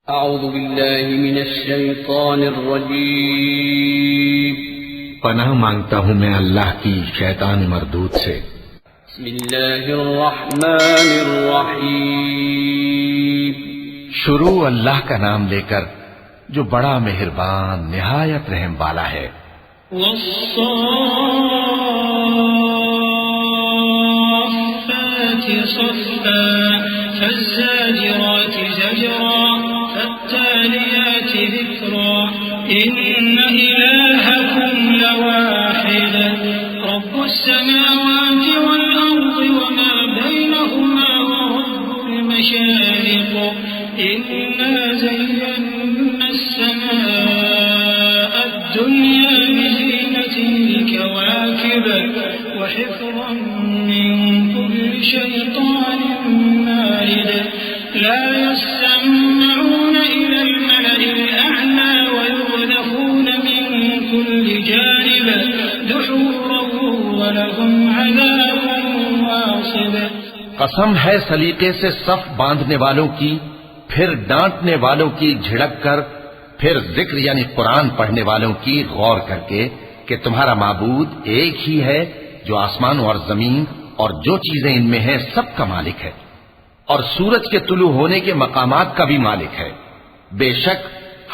اعوذ باللہ من الشیطان الرجیم پناہ مانگتا ہوں میں اللہ کی شیطان مردود سے۔ بسم اللہ الرحمن الرحیم شروع اللہ کا نام لے کر جو بڑا مہربان نہایت رحم والا ہے۔ والصافات صفا فالزاجرات زجرا فالتاليات ذكرا إن إلهكم لواحد رب السماوات والأرض وما بينهما ورب المشارق إنا زينا السماء الدنيا بزينة الكواكب وحفظا من كل شيطان مارد لا يسمعون إلى الملأ الأعلى ويغلفون من كل جانب دحورا ولهم عذاب واصب۔ قسم ہے سلیقے سے صف باندھنے والوں کی، پھر ڈانٹنے والوں کی جھڑک کر، پھر ذکر یعنی قرآن پڑھنے والوں کی غور کر کے کہ تمہارا معبود ایک ہی ہے جو آسمانوں اور زمین اور جو چیزیں ان میں ہیں سب کا مالک ہے، اور سورج کے طلوع ہونے کے مقامات کا بھی مالک ہے۔ بے شک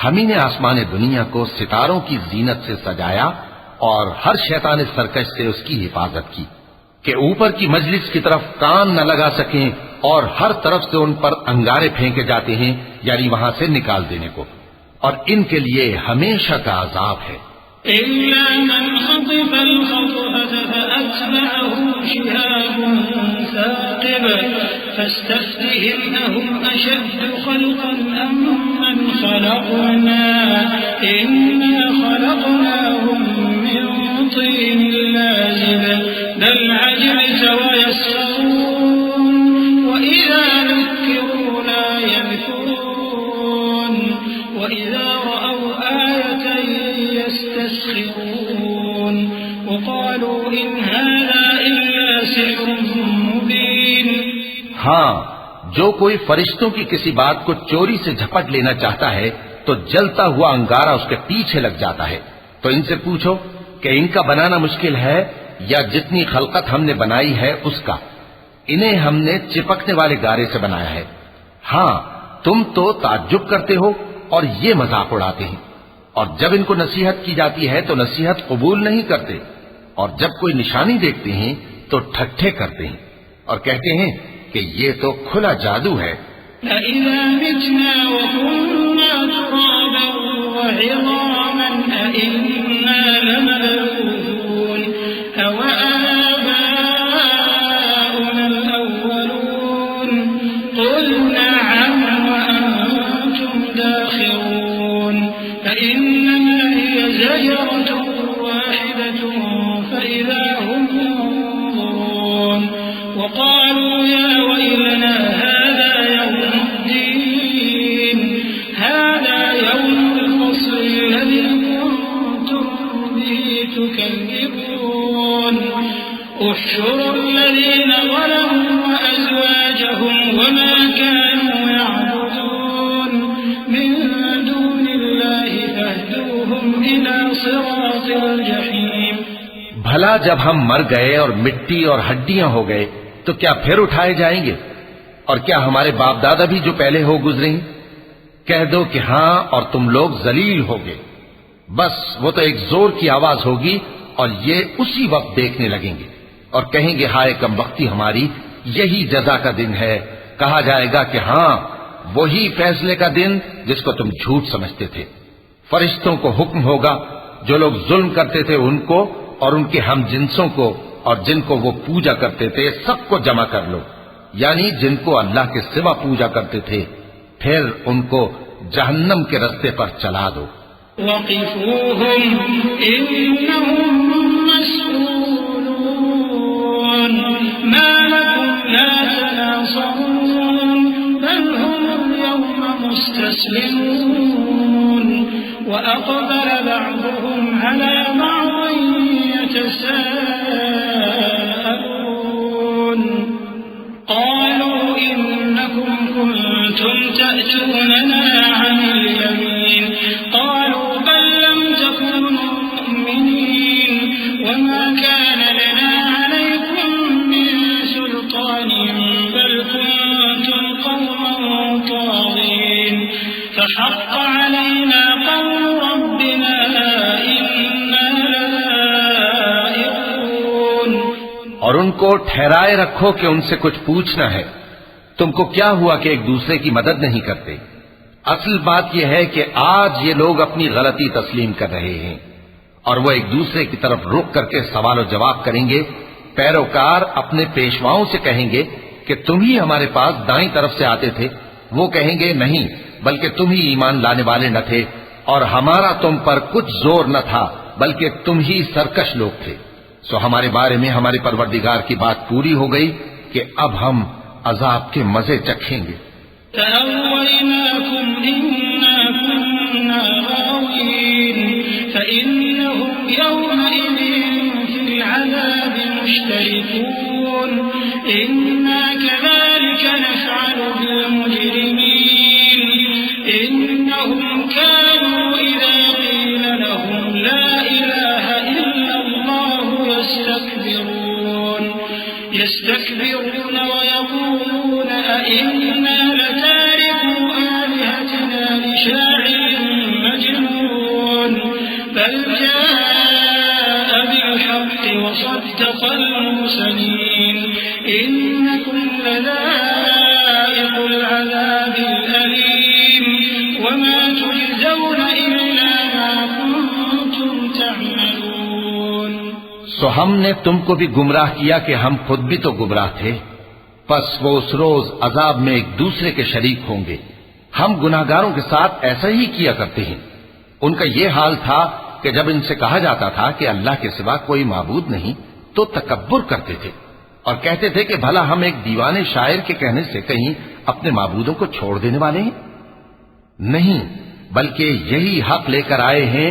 ہم ہی نے آسمان دنیا کو ستاروں کی زینت سے سجایا اور ہر شیطان سرکش سے اس کی حفاظت کی کہ اوپر کی مجلس کی طرف کان نہ لگا سکیں، اور ہر طرف سے ان پر انگارے پھینکے جاتے ہیں یعنی وہاں سے نکال دینے کو، اور ان کے لیے ہمیشہ کا عذاب ہے۔ إلا من خطف الخطفة فأتبعه شهاب ثاقب فاستفتهم أهم أشد خلقا أم من خلقنا إنا خلقناهم من طين لازب بل عجبت ويسخرون وإذا ذكروا لا يذكرون وإذا رأوا آية يستسخرون وقالوا إن هذا إلا سحر مبين۔ ہاں، جو کوئی فرشتوں کی کسی بات کو چوری سے جھپٹ لینا چاہتا ہے تو جلتا ہوا انگارہ اس کے پیچھے لگ جاتا ہے۔ تو ان سے پوچھو کہ ان کا بنانا مشکل ہے یا جتنی خلقت ہم نے بنائی ہے اس کا؟ انہیں ہم نے چپکنے والے گارے سے بنایا ہے۔ ہاں، تم تو تعجب کرتے ہو اور یہ مذاق اڑاتے ہیں، اور جب ان کو نصیحت کی جاتی ہے تو نصیحت قبول نہیں کرتے، اور جب کوئی نشانی دیکھتے ہیں تو ٹھٹھے کرتے ہیں اور کہتے ہیں کہ یہ تو کھلا جادو ہے۔ أَإِذَا مِتْنَا وَكُنَّا تُرَابًا وَعِظَامًا أَإِنَّا لَمَبْعُوثُونَ أَوَآبَاؤُنَا الْأَوَّلُونَ قُلْ نَعَمْ وَأَنْتُمْ دَاخِرُونَ فَإِنَّمَا هِيَ زَجْرَةٌ وَاحِدَةٌ فَإِذَا هُمْ يَنظُرُونَ وَقَالُوا يَا وَيْلَنَا هَذَا يَوْمُ الدِّينِ هَذَا يَوْمُ الْفَصْلِ الَّذِي كُنتُم بِهِ تُكَذِّبُونَ احشروا الَّذِينَ ظَلَمُوا وَأَزْوَاجَهُمْ وَمَا كَانُوا يَعْبُدُونَ مِن دُونِ اللَّهِ فَاهْدُوهُمْ إِلَى صِرَاطِ الْجَحِيمِ۔ بھلا جب ہم مر گئے اور مٹی اور ہڈیاں ہو گئے تو کیا پھر اٹھائے جائیں گے؟ اور کیا ہمارے باپ دادا بھی جو پہلے ہو گزرے ہیں؟ کہہ دو کہ ہاں، اور تم لوگ ذلیل ہوگے۔ بس وہ تو ایک زور کی آواز ہوگی اور یہ اسی وقت دیکھنے لگیں گے اور کہیں گے ہائے کم بختی ہماری، یہی جزا کا دن ہے۔ کہا جائے گا کہ ہاں، وہی فیصلے کا دن جس کو تم جھوٹ سمجھتے تھے۔ فرشتوں کو حکم ہوگا جو لوگ ظلم کرتے تھے ان کو اور ان کے ہم جنسوں کو اور جن کو وہ پوجا کرتے تھے سب کو جمع کر لو، یعنی جن کو اللہ کے سوا پوجا کرتے تھے، پھر ان کو جہنم کے رستے پر چلا دو۔ وقفوهم إنهم مسؤولون ما لكم لا تناصرون بل هم اليوم مستسلمون وأقبل بعضهم على بعض يتساءلون قالوا إنكم كنتم تأتوننا عن فحق علينا قول ربنا إنا لذائقون. اور ان کو ٹھہرائے رکھو کہ ان سے کچھ پوچھنا ہے. تم کو کیا ہوا کہ ایک دوسرے کی مدد نہیں کرتے؟ اصل بات یہ ہے کہ آج یہ لوگ اپنی غلطی تسلیم کر رہے ہیں اور وہ ایک دوسرے کی طرف رخ کر کے سوال و جواب کریں گے. پیروکار اپنے پیشواؤں سے کہیں گے کہ تم ہی ہمارے پاس دائیں طرف سے آتے تھے. وہ کہیں گے نہیں، بلکہ تم ہی ایمان لانے والے نہ تھے اور ہمارا تم پر کچھ زور نہ تھا، بلکہ تم ہی سرکش لوگ تھے. سو ہمارے بارے میں ہمارے پروردگار کی بات پوری ہو گئی کہ اب ہم عذاب کے مزے چکھیں گے. فأغويناكم إنا كنا غاوين فإنهم يومئذ في العذاب مشتركون. إنا كذلك نفعل بالمجرمين إنهم كانوا إذا قيل لهم لا إله إلا الله يستكبرون ويقولون أئنا لتاركو آلهتنا لشاعر مجنون. بل جاء بالحق وصدق المرسلين إنكم لذائق العذاب الأليم وما تجزون إلا ما كنتم تعملون. سو ہم نے تم کو بھی گمراہ کیا کہ ہم خود بھی تو گمراہ تھے. پس وہ اس روز عذاب میں ایک دوسرے کے شریک ہوں گے. ہم گناہگاروں کے ساتھ ایسا ہی کیا کرتے ہیں. ان کا یہ حال تھا کہ جب ان سے کہا جاتا تھا کہ اللہ کے سوا کوئی معبود نہیں تو تکبر کرتے تھے اور کہتے تھے کہ بھلا ہم ایک دیوانے شاعر کے کہنے سے کہیں اپنے معبودوں کو چھوڑ دینے والے ہیں؟ نہیں، بلکہ یہی حق لے کر آئے ہیں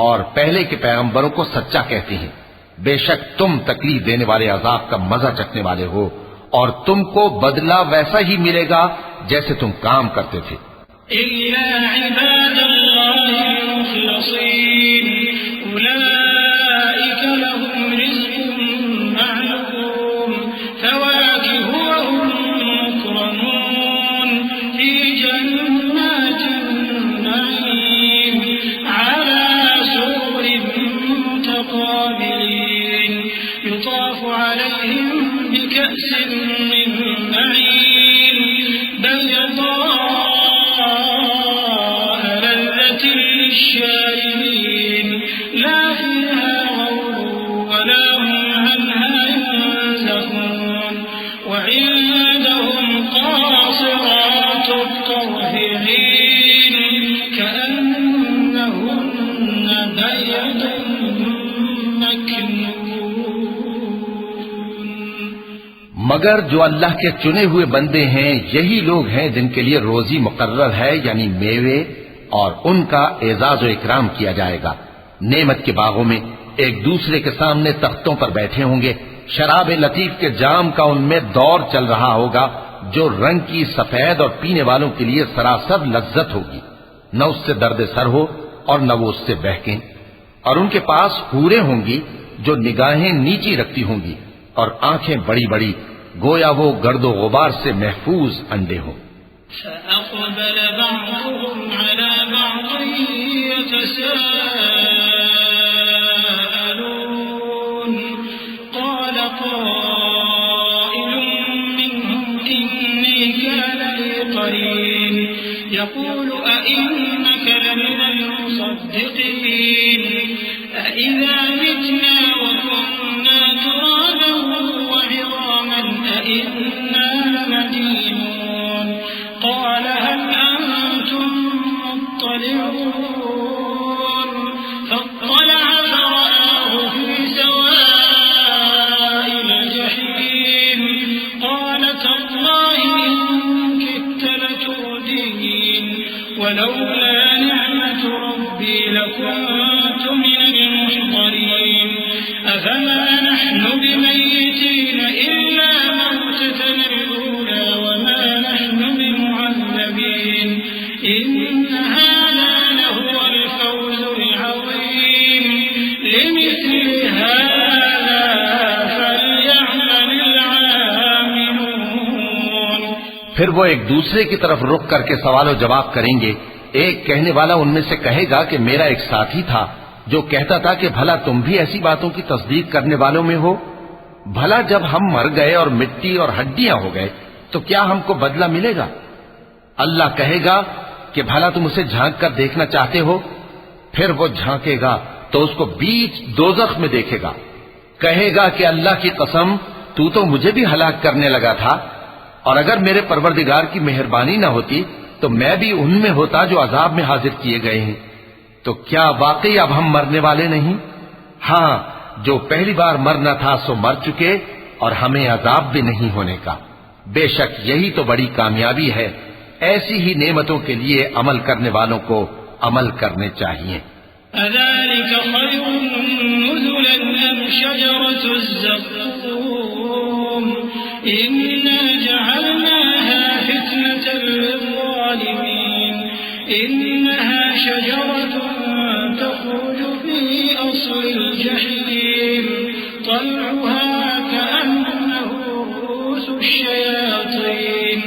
اور پہلے کے پیغمبروں کو سچا کہتے ہیں. بے شک تم تکلیف دینے والے عذاب کا مزہ چکھنے والے ہو اور تم کو بدلہ ویسا ہی ملے گا جیسے تم کام کرتے تھے. إلا عباد الله المخلصين أولئك لهم رزق معلوم فواكه وهم مكرمون في جنات النعيم على سرر متقابلين يطاف عليهم بكأس من معين بيضاء لذة للشاربين لا فيها غول ولا هم عنها ينزفون. وعندهم قاصرات الطرف عين كأنهن بيض مگر جو اللہ کے چنے ہوئے بندے ہیں یہی لوگ ہیں جن کے لیے روزی مقرر ہے، یعنی میوے، اور ان کا اعزاز و اکرام کیا جائے گا. نعمت کے باغوں میں ایک دوسرے کے سامنے تختوں پر بیٹھے ہوں گے. شراب لطیف کے جام کا ان میں دور چل رہا ہوگا جو رنگ کی سفید اور پینے والوں کے لیے سراسر لذت ہوگی. نہ اس سے درد سر ہو اور نہ وہ اس سے بہکیں. اور ان کے پاس حوریں ہوں گی جو نگاہیں نیچی رکھتی ہوں گی اور آنکھیں بڑی بڑی، گویا وہ گرد و غبار سے محفوظ انڈے ہوں. فأقبل بعضهم على بعض يتساءلون قال قائل منهم إني كان لي قرين يقول أئنك لمن المصدقين أإذا متنا وكنا ترابا وعظاما أإنا لمدينون. قال هل أنتم مطلعون فاطلع فرآه في سواء الجحيم قال تالله إن كدت لتردين ولولا نعمة ربي لكنت من المحضرين. أفما نحن بميتين إلا موتتنا الأولى وما نحن بمعذبين إن هذا لهو الفوز العظيم. لمثل هذا فليعمل العاملون. پھر پھر وہ ایک دوسرے کی طرف رخ کر کے سوال و جواب کریں گے. ایک کہنے والا ان میں سے کہے گا کہ میرا ایک ساتھی تھا جو کہتا تھا کہ بھلا تم بھی ایسی باتوں کی تصدیق کرنے والوں میں ہو. بھلا جب ہم مر گئے اور مٹی اور ہڈیاں ہو گئے تو کیا ہم کو بدلہ ملے گا؟ اللہ کہے گا کہ بھلا تم اسے جھانک کر دیکھنا چاہتے ہو؟ پھر وہ جھانکے گا تو اس کو بیچ دوزخ میں دیکھے گا. کہے گا کہ اللہ کی قسم تو مجھے بھی ہلاک کرنے لگا تھا، اور اگر میرے پروردگار کی مہربانی نہ ہوتی تو میں بھی ان میں ہوتا جو عذاب میں حاضر کیے گئے ہیں. تو کیا واقعی اب ہم مرنے والے نہیں؟ ہاں، جو پہلی بار مرنا تھا سو مر چکے، اور ہمیں عذاب بھی نہیں ہونے کا. بے شک یہی تو بڑی کامیابی ہے. ایسی ہی نعمتوں کے لیے عمل کرنے والوں کو عمل کرنے چاہیے. أذلك خير نزلا أم شجرة الزقوم إنا جعلناها فتنة للظالمين إنها شجرة تخرج في أصل الجحيم طلعها كأنه رؤوس الشياطين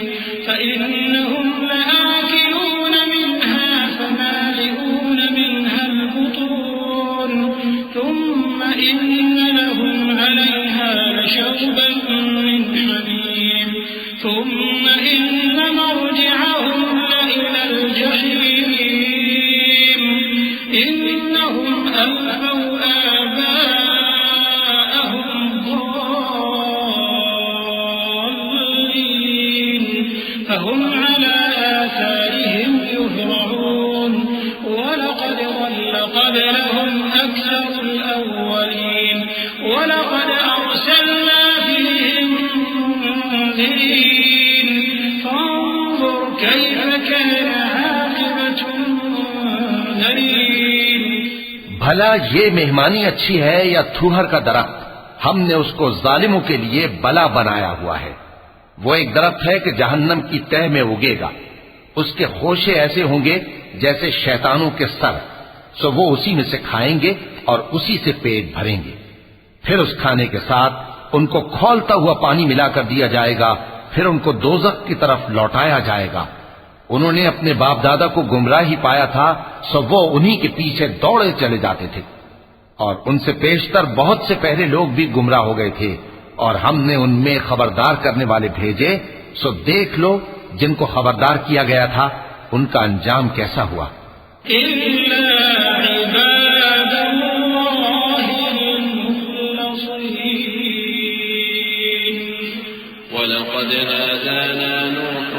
فإنهم لآكلون منها فمالئون منها البطون ثم إن لهم عليها لشوبا من حميم ثم إن مرجعهم لإلى الجحيم إنهم ألفوا آباءهم ضالين فهم على آثارهم يهرعون ولقد ضل قبلهم أكثر الأولين ولقد أرسلنا فيهم منذرين فانظر كيف كان عاقبة المنذرين. بھلا یہ مہمانی اچھی ہے یا تھوہر کا درخت؟ ہم نے اس کو ظالموں کے لیے بلا بنایا ہوا ہے. وہ ایک درخت ہے کہ جہنم کی تہ میں اگے گا. اس کے خوشے ایسے ہوں گے جیسے شیطانوں کے سر، سو وہ اسی میں سے کھائیں گے اور اسی سے پیٹ بھریں گے. پھر اس کھانے کے ساتھ ان کو کھولتا ہوا پانی ملا کر دیا جائے گا، پھر ان کو دوزخ کی طرف لوٹایا جائے گا. انہوں نے اپنے باپ دادا کو گمراہ ہی پایا تھا، سو وہ انہی کے پیچھے دوڑے چلے جاتے تھے، اور ان سے پیشتر بہت سے پہلے لوگ بھی گمراہ ہو گئے تھے، اور ہم نے ان میں خبردار کرنے والے بھیجے. سو دیکھ لو جن کو خبردار کیا گیا تھا ان کا انجام کیسا ہوا. إلا عباد الله المخلصين ولقد نادانا نوح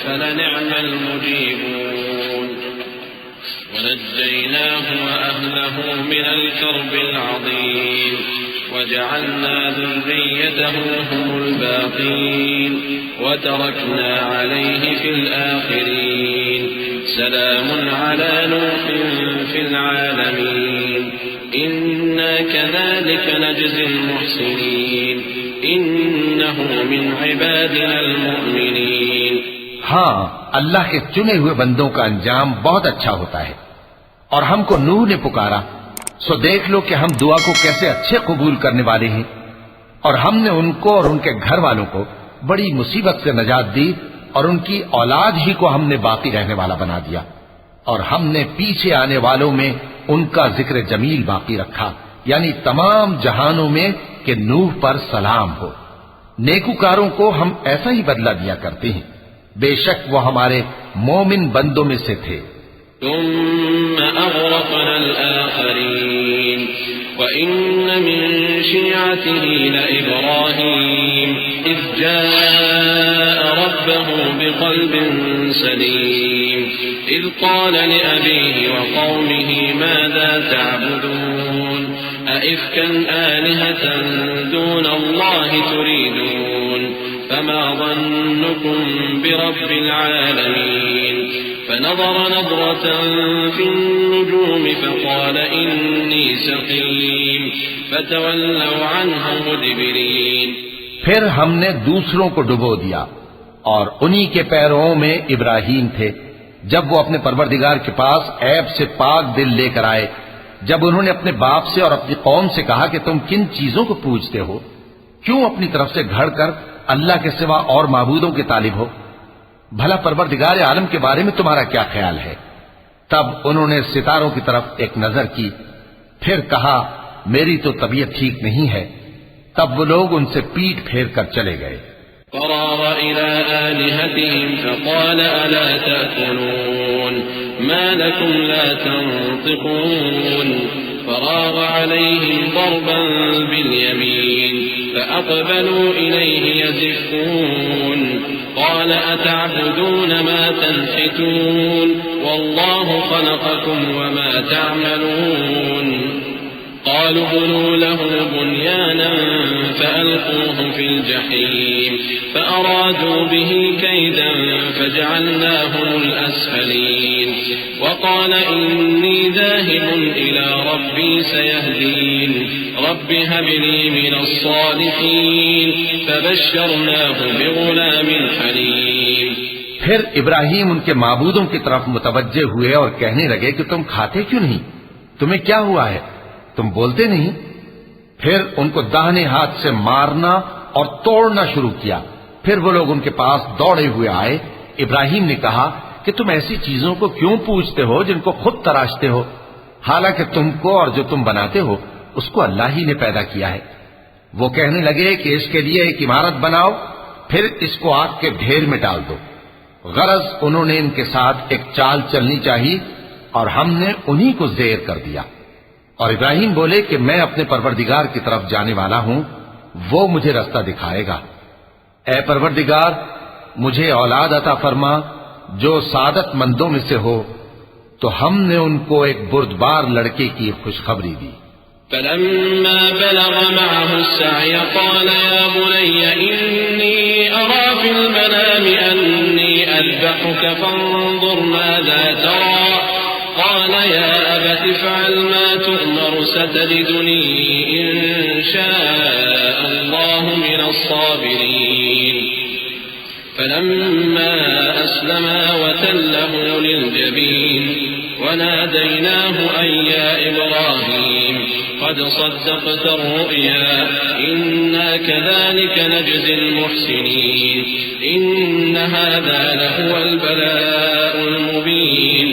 فلنعم المجيبون ونجيناه وأهله من الكرب العظيم وجعلنا ذريته هم الباقين وتركنا عليه في الآخرين سلام على نوح في العالمين إنا كذلك نجزي المحسنين إنه من عبادنا المؤمنين. ہاں، اللہ کے چنے ہوئے بندوں کا انجام بہت اچھا ہوتا ہے. اور ہم کو نوح نے پکارا، سو دیکھ لو کہ ہم دعا کو کیسے اچھے قبول کرنے والے ہیں. اور ہم نے ان کو اور ان کے گھر والوں کو بڑی مصیبت سے نجات دی، اور ان کی اولاد ہی کو ہم نے باقی رہنے والا بنا دیا. اور ہم نے پیچھے آنے والوں میں ان کا ذکر جمیل باقی رکھا، یعنی تمام جہانوں میں کہ نوح پر سلام ہو. نیکوکاروں کو ہم ایسا ہی بدلہ دیا کرتے ہیں، بے شک وہ ہمارے مومن بندوں میں سے تھے. ثم أغرقنا الآخرين وإن من شيعته لإبراهيم إذ جاء ربه بقلب سليم إذ قال لأبيه وقومه ماذا تعبدون أئفكا آلهة دون الله تريدون فما ظنكم برب العالمين فنظر نظرة في النجوم فقال إني سقيم فتولوا عنه مدبرين. پھر ہم نے دوسروں کو ڈبو دیا، اور انہی کے پیروں میں ابراہیم تھے جب وہ اپنے پروردگار کے پاس عیب سے پاک دل لے کر آئے. جب انہوں نے اپنے باپ سے اور اپنی قوم سے کہا کہ تم کن چیزوں کو پوجتے ہو، کیوں اپنی طرف سے گھڑ کر اللہ کے سوا اور معبودوں کے طالب ہو؟ بھلا پروردگار عالم کے بارے میں تمہارا کیا خیال ہے؟ تب انہوں نے ستاروں کی طرف ایک نظر کی، پھر کہا میری تو طبیعت ٹھیک نہیں ہے۔ تب وہ لوگ ان سے پیٹ پھیر کر چلے گئے۔ فراغ إلى آلهتهم فقال ألا تأكلون ما لكم لا تنطقون فراغ عليهم ضربا باليمين فأقبلوا إليه يزفون قال أتعبدون ما تنحتون والله خلقكم وما تعملون قالوا ابنوا له بنيانا فألقوه في الجحيم فأرادوا به كيدا فجعلناهم الأسفلين وقال إني ذاهب إلى ربي سيهدين رب هب لي من الصالحين فبشرناه بغلام حليم۔ پھر ابراہیم ان کے معبودوں کی طرف متوجہ ہوئے اور کہنے لگے کہ تم کھاتے کیوں نہیں؟ تمہیں کیا ہوا ہے؟ تم بولتے نہیں؟ پھر ان کو داہنے ہاتھ سے مارنا اور توڑنا شروع کیا۔ پھر وہ لوگ ان کے پاس دوڑے ہوئے آئے۔ ابراہیم نے کہا کہ تم ایسی چیزوں کو کیوں پوچھتے ہو جن کو خود تراشتے ہو؟ حالانکہ تم کو اور جو تم بناتے ہو اس کو اللہ ہی نے پیدا کیا ہے۔ وہ کہنے لگے کہ اس کے لیے ایک عمارت بناؤ، پھر اس کو آگ کے ڈھیر میں ڈال دو۔ غرض انہوں نے ان کے ساتھ ایک چال چلنی چاہیے اور ہم نے انہی کو زیر کر دیا۔ اور ابراہیم بولے کہ میں اپنے پروردگار کی طرف جانے والا ہوں، وہ مجھے رستہ دکھائے گا۔ اے پروردگار مجھے اولاد عطا فرما جو سعادت مندوں میں سے ہو۔ تو ہم نے ان کو ایک بردبار لڑکے کی خوشخبری دی۔ فلما بلغ معه السعي قال يا بني إني أرى في المنام أني أذبحك فانظر ماذا ترى قال يا أبت افعل ما تؤمر ستجدني إن شاء الله من الصابرين فلما أسلما وتله للجبين وناديناه أن يا إبراهيم قد صدقت الرؤيا إنا كذلك نجزي المحسنين إن هذا لهو البلاء المبين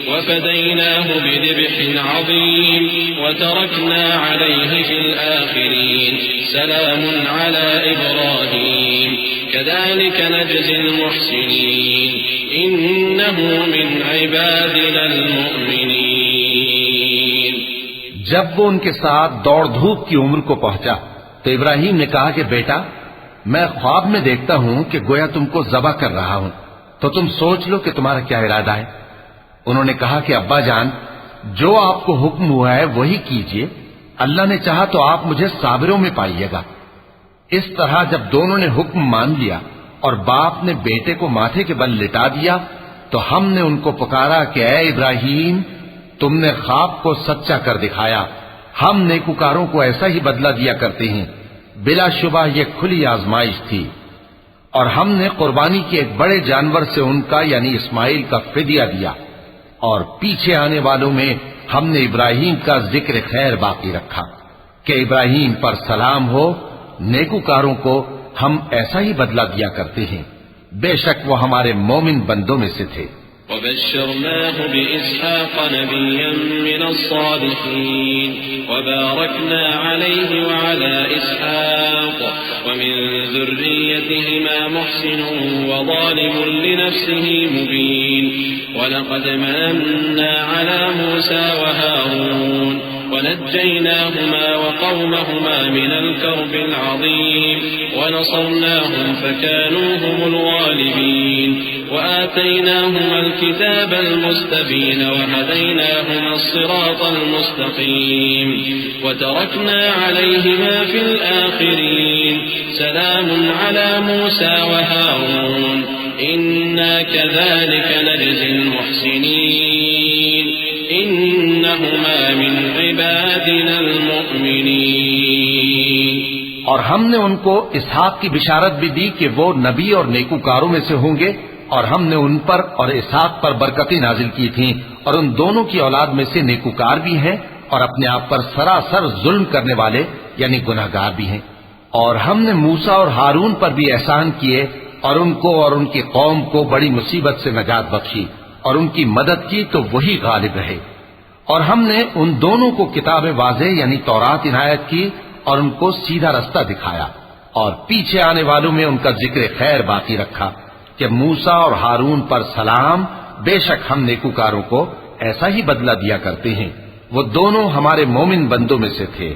وفديناه بذبح عظيم وتركنا عليه في الآخرين سلام على إبراهيم كذلك نجزي المحسنين إنه من عبادنا المؤمنين۔ جب وہ ان کے ساتھ دوڑ دھوپ کی عمر کو پہنچا تو ابراہیم نے کہا کہ بیٹا میں خواب میں دیکھتا ہوں کہ گویا تم کو ذبح کر رہا ہوں، تو تم سوچ لو کہ تمہارا کیا ارادہ ہے۔ انہوں نے کہا کہ ابا جان جو آپ کو حکم ہوا ہے وہی کیجئے، اللہ نے چاہا تو آپ مجھے صابروں میں پائیے گا۔ اس طرح جب دونوں نے حکم مان لیا اور باپ نے بیٹے کو ماتھے کے بل لٹا دیا تو ہم نے ان کو پکارا کہ اے ابراہیم تم نے خواب کو سچا کر دکھایا، ہم نیکوکاروں کو ایسا ہی بدلہ دیا کرتے ہیں، بلا شبہ یہ کھلی آزمائش تھی۔ اور ہم نے قربانی کے ایک بڑے جانور سے ان کا یعنی اسماعیل کا فدیہ دیا، اور پیچھے آنے والوں میں ہم نے ابراہیم کا ذکر خیر باقی رکھا کہ ابراہیم پر سلام ہو، نیکوکاروں کو ہم ایسا ہی بدلہ دیا کرتے ہیں، بے شک وہ ہمارے مومن بندوں میں سے تھے۔ وبشرناه بإسحاق نبيا من الصالحين وباركنا عليه وعلى إسحاق ومن ذريتهما محسن وظالم لنفسه مبين ولقد مننا على موسى وهارون ونجيناهما وقومهما من الكرب العظيم ونصرناهم فكانوا هم الغالبين وآتيناهما الكتاب المستبين وهديناهما الصراط المستقيم وتركنا عليهما في الآخرين سلام على موسى وهارون إنا كذلك نجزي المحسنين إنهما من عبادنا المؤمنين۔ اور ہم نے ان کو اسحاق کی بشارت بھی دی کہ وہ نبی اور نیکوکاروں میں سے ہوں گے، اور ہم نے ان پر اور اسحاق پر برکتیں نازل کی تھیں، اور ان دونوں کی اولاد میں سے نیکوکار بھی ہیں اور اپنے آپ پر سراسر ظلم کرنے والے یعنی گناہگار بھی ہیں۔ اور ہم نے موسیٰ اور ہارون پر بھی احسان کیے اور ان کو اور ان کی قوم کو بڑی مصیبت سے نجات بخشی اور ان کی مدد کی تو وہی غالب رہے. اور ہم نے ان دونوں کو کتاب واضح یعنی تورات عنایت کی اور ان کو سیدھا رستہ دکھایا، اور پیچھے آنے والوں میں ان کا ذکر خیر باقی رکھا کہ موسیٰ اور ہارون پر سلام، بے شک ہم نیکوکاروں کو ایسا ہی بدلہ دیا کرتے ہیں. وہ دونوں ہمارے مومن بندوں میں سے تھے.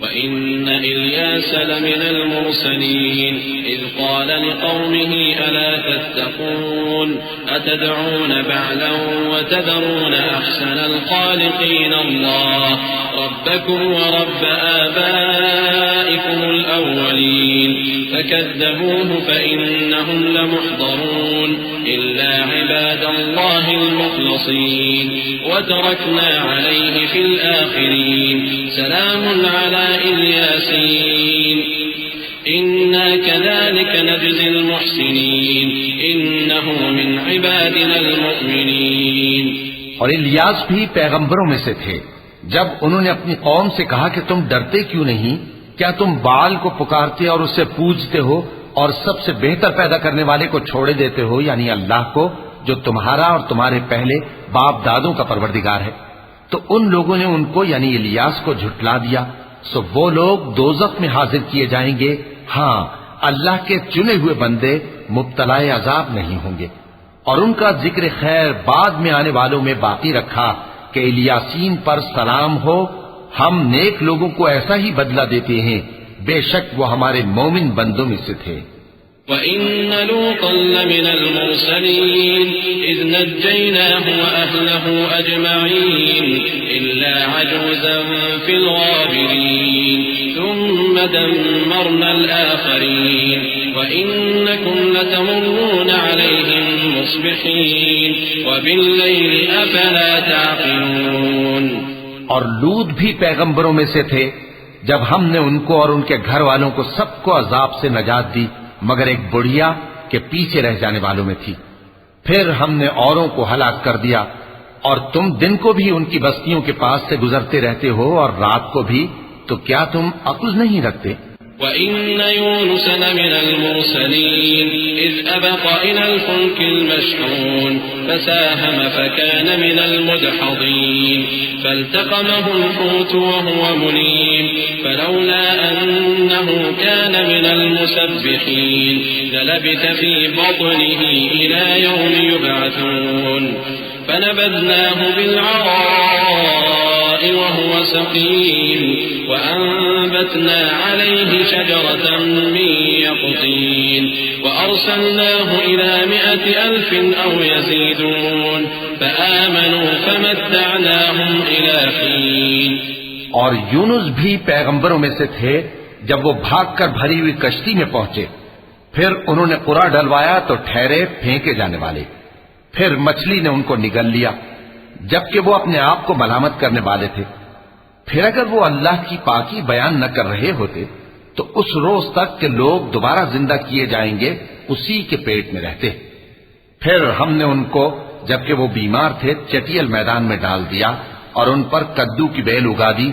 وَإِنَّ إِلْيَاسَ لَمِنَ الْمُرْسَلِينَ إِذْ قَالَ لِقَوْمِهِ أَلَا تَتَّقُونَ أَتَدْعُونَ بَعْلًا وَتَذَرُونَ أَحْسَنَ الْخَالِقِينَ اللَّهَ رَبَّكُمْ وَرَبَّ آبَائِكُمُ الْأَوَّلِينَ فَكَذَّبُوهُ فَإِنَّهُمْ لَمُحْضَرُونَ إِلَّا عِبَادَ اللَّهِ الْمُخْلَصِينَ وَتَرَكْنَا عَلَيْهِ فِي الْآخِرِينَ سلام على إلياسين إنا كذلك نجزي المحسنين إنه من عبادنا المؤمنين. اور الیاس بھی پیغمبروں میں سے تھے. جب انہوں نے اپنی قوم سے کہا کہ تم ڈرتے کیوں نہیں؟ کیا تم بال کو پکارتے اور اسے پوجتے ہو اور سب سے بہتر پیدا کرنے والے کو چھوڑے دیتے ہو یعنی اللہ کو جو تمہارا اور تمہارے پہلے باپ دادوں کا پروردگار ہے؟ تو ان لوگوں نے ان کو یعنی الیاس کو جھٹلا دیا، سو وہ لوگ دوزخ میں حاضر کیے جائیں گے. ہاں، اللہ کے چنے ہوئے بندے مبتلا عذاب نہیں ہوں گے. اور ان کا ذکر خیر بعد میں آنے والوں میں باقی رکھا کہ الیاسین پر سلام ہو، ہم نیک لوگوں کو ایسا ہی بدلہ دیتے ہیں، بے شک وہ ہمارے مومن بندوں میں سے تھے. وَإِنَّ لُوطًا لَّمِنَ الْمُرْسَلِينَ إِذْ نَجَّيْنَاهُ وَأَهْلَهُ أَجْمَعِينَ إِلَّا عَجُوزًا فِي الْغَابِرِينَ ثُمَّ دَمَّرْنَا الْآخَرِينَ وَإِنَّكُمْ لَتَمُرُّونَ عَلَيْهِم مُّصْبِحِينَ وَبِاللَّيْلِ أَفَلَا تَعْقِلُونَ. اور لوط بھی پیغمبروں میں سے تھے جب ہم نے ان کو اور ان کے گھر والوں کو سب کو عذاب سے نجات دی مگر ایک بڑھیا کے پیچھے رہ جانے والوں میں تھی. پھر ہم نے اوروں کو ہلاک کر دیا، اور تم دن کو بھی ان کی بستیوں کے پاس سے گزرتے رہتے ہو اور رات کو بھی، تو کیا تم عقل نہیں رکھتے؟ وَإِنَّ يُونُسَ لَمِنَ الْمُرْسَلِينَ إِذْ أَبَقَ إِلَى الْفُلْكِ الْمَشْحُونِ فَسَاهَمَ فَكَانَ مِنَ الْمُدْحَضِينَ فَالْتَقَمَهُ الْحُوتُ وَهُوَ مُلِيمٌ فَلَوْلَا أَنَّهُ كَانَ مِنَ الْمُسَبِّحِينَ لَلَبِثَ فِي بَطْنِهِ إِلَى يَوْمِ يُبْعَثُونَ فَنَبَذْنَاهُ بِالْعَرَاءِ وَهُوَ سَقِيمٌ وَأَنبَتْنَا عَلَيْهِ شَجَرَةً مِّن يَقْطِينٍ وَأَرْسَلْنَاهُ إِلَى 100,000 أَوْ يَزِيدُونَ فَآمَنُوا فَمَتَّعْنَاهُمْ إِلَى حِينٍ. اور یونس بھی پیغمبروں میں سے تھے جب وہ بھاگ کر بھری ہوئی کشتی میں پہنچے، پھر انہوں نے قرا ڈلوایا تو ٹھہرے پھینکے جانے والے. پھر مچھلی نے ان کو نگل لیا جبکہ وہ اپنے آپ کو ملامت کرنے والے تھے. پھر اگر وہ اللہ کی پاکی بیان نہ کر رہے ہوتے تو اس روز تک کہ لوگ دوبارہ زندہ کیے جائیں گے اسی کے پیٹ میں رہتے. پھر ہم نے ان کو جبکہ وہ بیمار تھے چٹیل میدان میں ڈال دیا اور ان پر کدو کی بیل اگا دی،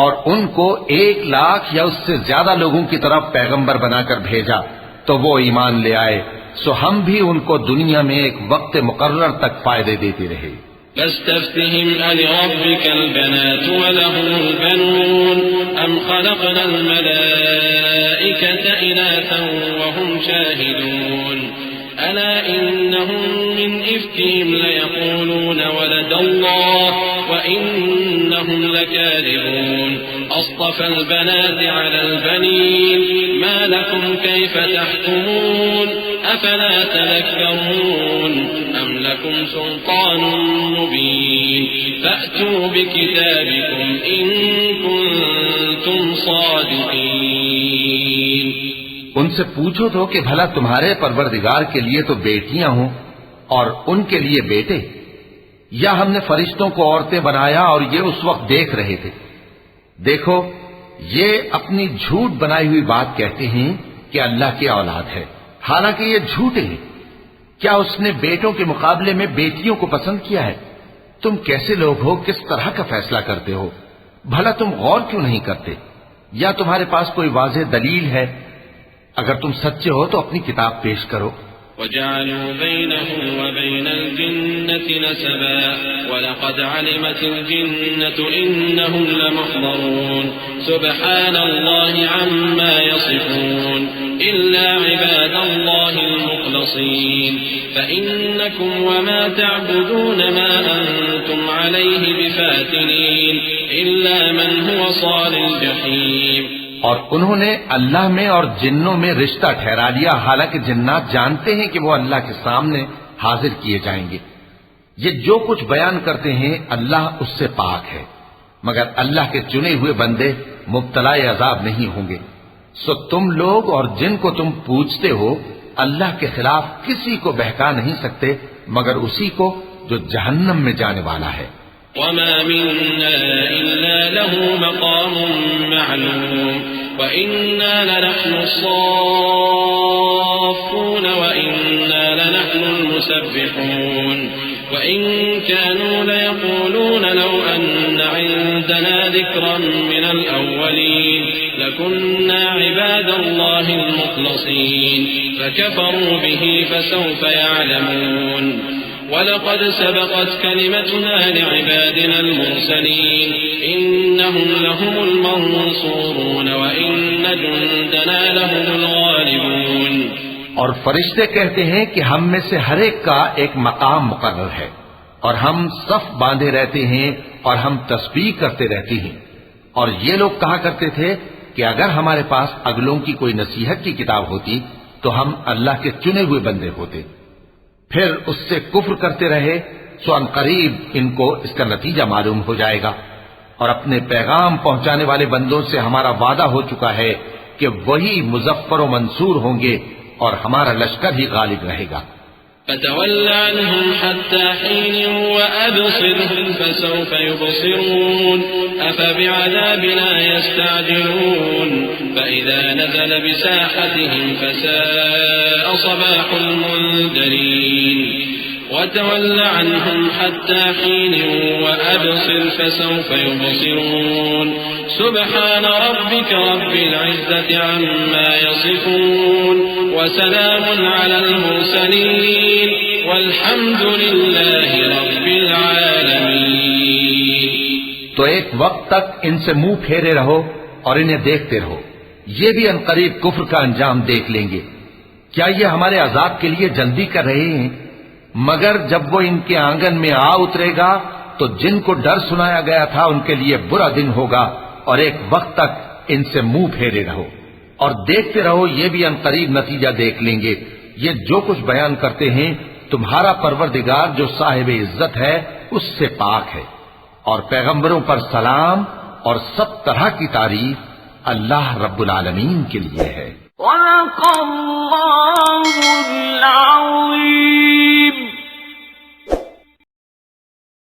اور ان کو 1,00,000 یا اس سے زیادہ لوگوں کی طرف پیغمبر بنا کر بھیجا تو وہ ایمان لے آئے. سو ہم بھی ان کو دنیا میں ایک وقت مقرر تک فائدے دیتے رہے. فاستفتهم ألربك البنات ولهم البنون أم خلقنا الملائكة إناثا وهم شاهدون ألا إنهم من إفكهم ليقولون ولد الله وإنهم لكاذبون أصطفى البنات على البنين ما لكم كيف تحكمون أفلا تذكرون أم لكم سلطان مبين فأتوا بكتابكم إن كنتم صادقين. ان سے پوچھو تو کہ بھلا تمہارے پروردگار کے لیے تو بیٹیاں ہوں اور ان کے لیے بیٹے، یا ہم نے فرشتوں کو عورتیں بنایا اور یہ اس وقت دیکھ رہے تھے؟ دیکھو یہ اپنی جھوٹ بنائی ہوئی بات کہتے ہیں کہ اللہ کی اولاد ہے، حالانکہ یہ جھوٹے ہیں. کیا اس نے بیٹوں کے مقابلے میں بیٹیوں کو پسند کیا ہے؟ تم کیسے لوگ ہو، کس طرح کا فیصلہ کرتے ہو؟ بھلا تم غور کیوں نہیں کرتے؟ یا تمہارے پاس کوئی واضح دلیل ہے؟ اگر تم سچے ہو تو اپنی کتاب پیش کرو۔ وجعلوا بينه وبين الجنة نسبا ولقد علمت الجنة إنهم لمحضرون سبحان الله عما يصفون إلا عباد الله المخلصين فإنكم وما تعبدون ما أنتم عليه بفاتنين إلا من هو صال الجحيم۔ اور انہوں نے اللہ میں اور جنوں میں رشتہ ٹھہرا لیا، حالانکہ جنات جانتے ہیں کہ وہ اللہ کے سامنے حاضر کیے جائیں گے۔ یہ جو کچھ بیان کرتے ہیں اللہ اس سے پاک ہے، مگر اللہ کے چنے ہوئے بندے مبتلا عذاب نہیں ہوں گے۔ سو تم لوگ اور جن کو تم پوجتے ہو اللہ کے خلاف کسی کو بہکا نہیں سکتے مگر اسی کو جو جہنم میں جانے والا ہے۔ وما منا إلا له مقام معلوم وإنا لنحن الصافون وإنا لنحن المسبحون وإن كانوا ليقولون لو أن عندنا ذكرا من الأولين لكنا عباد الله المخلصين فكفروا به فسوف يعلمون وَلَقَدْ سَبَقَتْ كَلِمَتُنَا لِعِبَادِنَا الْمُرْسَلِينَ إِنَّهُمْ لَهُمُ الْمَنصُورُونَ وَإِنَّ جُندَنَا لَهُمُ الْغَالِبُونَ۔ اور فرشتے کہتے ہیں کہ ہم میں سے ہر ایک کا ایک مقام مقرر ہے، اور ہم صف باندھے رہتے ہیں اور ہم تسبیح کرتے رہتے ہیں۔ اور یہ لوگ کہا کرتے تھے کہ اگر ہمارے پاس اگلوں کی کوئی نصیحت کی کتاب ہوتی تو ہم اللہ کے چنے ہوئے بندے ہوتے، پھر اس سے کفر کرتے رہے، سو ان قریب ان کو اس کا نتیجہ معلوم ہو جائے گا۔ اور اپنے پیغام پہنچانے والے بندوں سے ہمارا وعدہ ہو چکا ہے کہ وہی مظفر و منصور ہوں گے اور ہمارا لشکر ہی غالب رہے گا۔ فتول عنهم حتى حين وأبصرهم فسوف يبصرون أفبعذابنا يستعجلون فإذا نزل بساحتهم فساء صباح المنذرين وتول عنهم حتى حين وأبصر فسوف يبصرون سبحان ربك رب العزة عما يصفون وسلام على المرسلين والحمد لله رب العالمين۔ تو ایک وقت تک ان سے منہ پھیرے رہو اور انہیں دیکھتے رہو، یہ بھی عنقریب کفر کا انجام دیکھ لیں گے۔ کیا یہ ہمارے عذاب کے لیے جلدی کر رہے ہیں؟ مگر جب وہ ان کے آنگن میں آ اترے گا تو جن کو ڈر سنایا گیا تھا ان کے لیے برا دن ہوگا، اور ایک وقت تک ان سے منہ پھیرے رہو اور دیکھتے رہو، یہ بھی عنقریب نتیجہ دیکھ لیں گے۔ یہ جو کچھ بیان کرتے ہیں تمہارا پروردگار جو صاحب عزت ہے اس سے پاک ہے، اور پیغمبروں پر سلام اور سب طرح کی تعریف اللہ رب العالمین کے لیے ہے۔